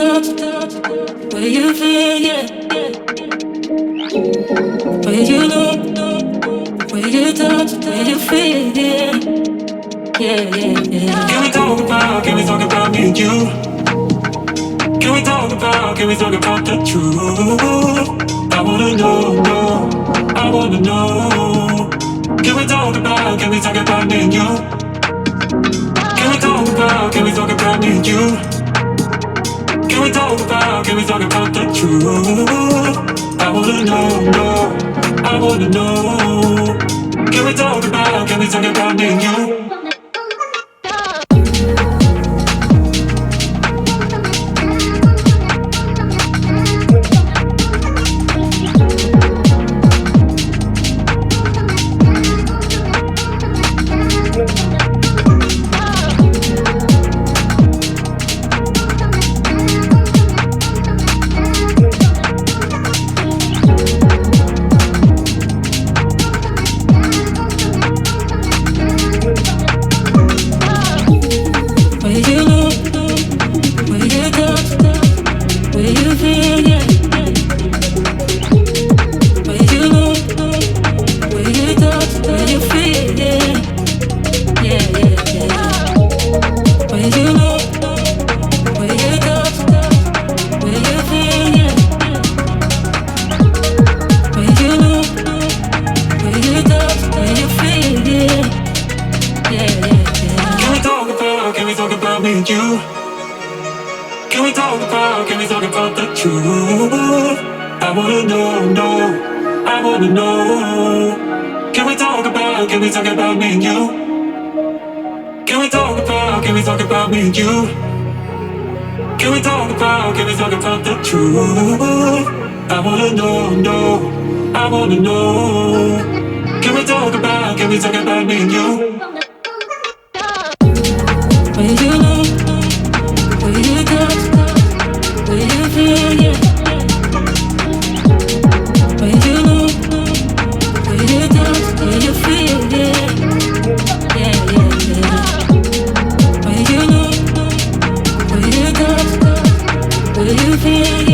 touch, where you feel, yeah. Where you look, where you touch, where you feel, yeah. Yeah, yeah, yeah. Can we talk about me and you? Can we talk about the truth? I wanna know, no, I wanna know. Can we talk about me and you? Can we talk about me and you? Can we talk about the truth? I wanna know, no, I wanna know. Can we talk about me and you? Can we talk about the truth? I wanna know, no, I wanna know. Can we talk about me and you? Can we talk about me and you? Can we talk about the truth? I wanna know, no, I wanna know. Can we talk about me and you? Where you look, where you touch, where you feel, yeah. Where you look, where you touch, where you feel, yeah. Yeah, yeah, yeah. Where you look, where you touch, where you feel, yeah.